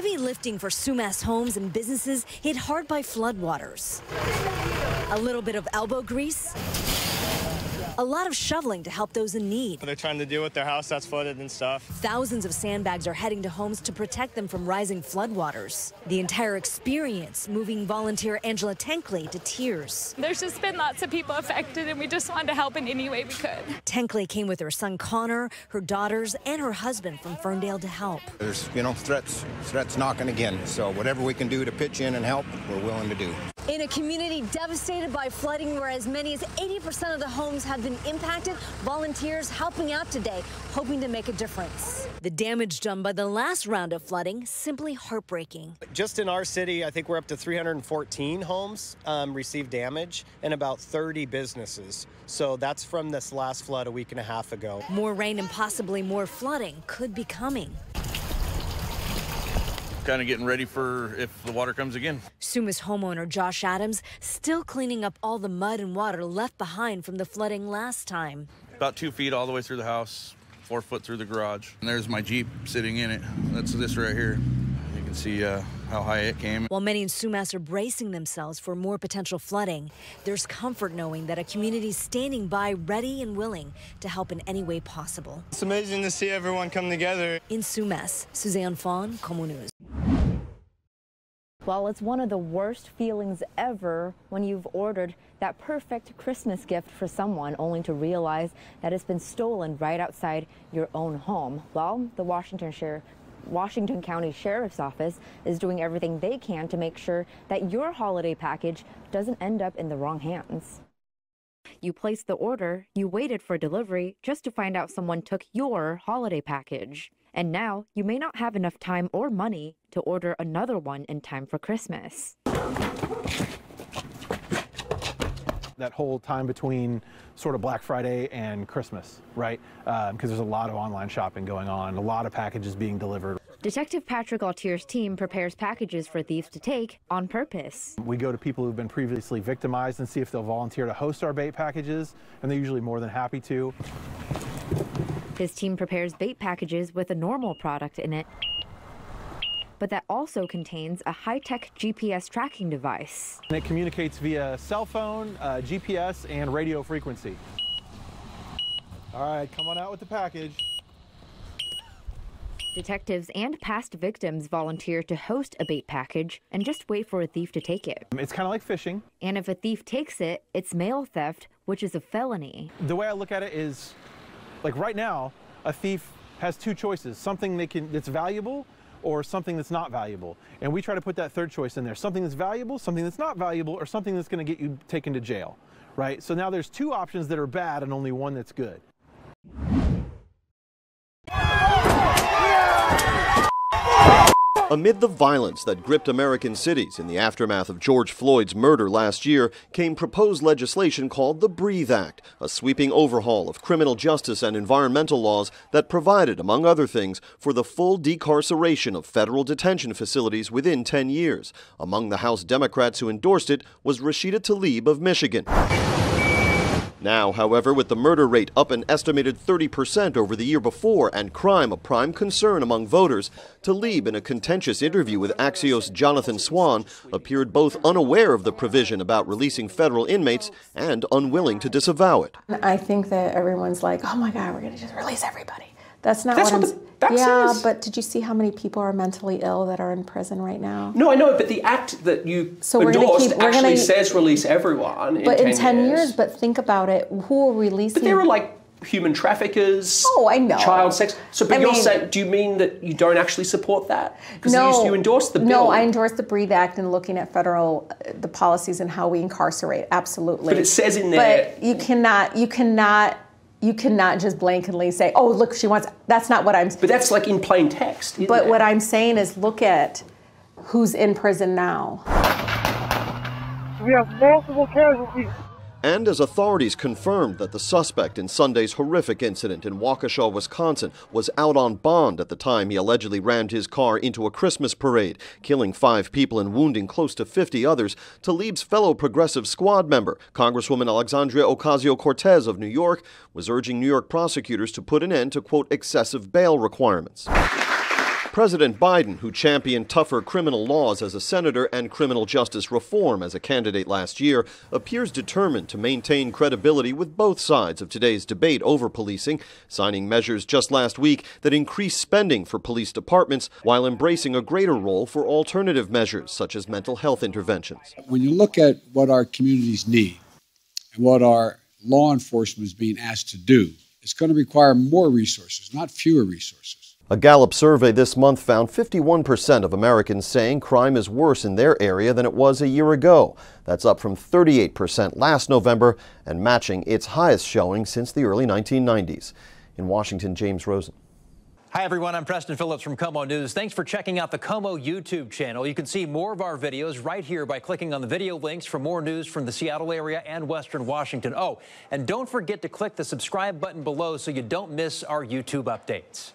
Heavy lifting for Sumas homes and businesses hit hard by floodwaters. A little bit of elbow grease. A lot of shoveling to help those in need. They're trying to deal with their house that's flooded and stuff. Thousands of sandbags are heading to homes to protect them from rising floodwaters. The entire experience moving volunteer Angela Tankley to tears. There's just been lots of people affected, and we just wanted to help in any way we could. Tankley came with her son Connor, her daughters, and her husband from Ferndale to help. There's, threats knocking again. So whatever we can do to pitch in and help, we're willing to do. In a community devastated by flooding where as many as 80% of the homes have been impacted, volunteers helping out today, hoping to make a difference. The damage done by the last round of flooding, simply heartbreaking. Just in our city, I think we're up to 314 homes received damage and about 30 businesses. So that's from this last flood a week and a half ago. More rain and possibly more flooding could be coming. Kind of getting ready for if the water comes again. Sumas homeowner Josh Adams still cleaning up all the mud and water left behind from the flooding last time. About 2 feet all the way through the house, 4 foot through the garage. And there's my Jeep sitting in it. That's this right here. You can see how high it came. While many in Sumas are bracing themselves for more potential flooding, there's comfort knowing that a community is standing by ready and willing to help in any way possible. It's amazing to see everyone come together. In Sumas, Suzanne Fawn, KOMO News. Well, it's one of the worst feelings ever when you've ordered that perfect Christmas gift for someone only to realize that it's been stolen right outside your own home. Well, the Washington County Sheriff's Office is doing everything they can to make sure that your holiday package doesn't end up in the wrong hands. You placed the order, you waited for delivery just to find out someone took your holiday package. And now you may not have enough time or money to order another one in time for Christmas. That whole time between sort of Black Friday and Christmas, right? Because there's a lot of online shopping going on, a lot of packages being delivered. Detective Patrick Altier's team prepares packages for thieves to take on purpose. We go to people who've been previously victimized and see if they'll volunteer to host our bait packages, and they're usually more than happy to. His team prepares bait packages with a normal product in it, but that also contains a high-tech GPS tracking device. And it communicates via cell phone, GPS, and radio frequency. All right, come on out with the package. Detectives and past victims volunteer to host a bait package and just wait for a thief to take it. It's kind of like fishing. And if a thief takes it, it's mail theft, which is a felony. The way I look at it is, like right now, a thief has two choices, something that's valuable or something that's not valuable. And we try to put that third choice in there, something that's valuable, something that's not valuable, or something that's gonna get you taken to jail, right? So now there's two options that are bad and only one that's good. Amid the violence that gripped American cities in the aftermath of George Floyd's murder last year came proposed legislation called the Breathe Act, a sweeping overhaul of criminal justice and environmental laws that provided, among other things, for the full decarceration of federal detention facilities within 10 years. Among the House Democrats who endorsed it was Rashida Tlaib of Michigan. Now, however, with the murder rate up an estimated 30% over the year before and crime a prime concern among voters, Tlaib, in a contentious interview with Axios' Jonathan Swan, appeared both unaware of the provision about releasing federal inmates and unwilling to disavow it. I think that everyone's like, oh my God, we're going to just release everybody. That's not what I'm saying. But did you see how many people are mentally ill that are in prison right now? No, I know, but the act that you endorsed actually says release everyone but in 10 years. But think about it, who are releasing? But there are like human traffickers, I know. Child sex. So, but you're saying, do you mean that you don't actually support that? Because you endorsed the bill. No, I endorsed the Breathe Act and looking at the policies and how we incarcerate, absolutely. But it says in there. But you cannot just blanketly say, oh, look, she wants, that's not what I'm saying. But that's like in plain text. But what I'm saying is look at who's in prison now. We have multiple casualties. And as authorities confirmed that the suspect in Sunday's horrific incident in Waukesha, Wisconsin, was out on bond at the time he allegedly rammed his car into a Christmas parade, killing 5 people and wounding close to 50 others, Tlaib's fellow Progressive Squad member, Congresswoman Alexandria Ocasio-Cortez of New York, was urging New York prosecutors to put an end to, quote, excessive bail requirements. President Biden, who championed tougher criminal laws as a senator and criminal justice reform as a candidate last year, appears determined to maintain credibility with both sides of today's debate over policing, signing measures just last week that increase spending for police departments while embracing a greater role for alternative measures such as mental health interventions. When you look at what our communities need and what our law enforcement is being asked to do, it's going to require more resources, not fewer resources. A Gallup survey this month found 51% of Americans saying crime is worse in their area than it was a year ago. That's up from 38% last November and matching its highest showing since the early 1990s. In Washington, James Rosen. Hi, everyone. I'm Preston Phillips from KOMO News. Thanks for checking out the KOMO YouTube channel. You can see more of our videos right here by clicking on the video links for more news from the Seattle area and Western Washington. Oh, and don't forget to click the subscribe button below so you don't miss our YouTube updates.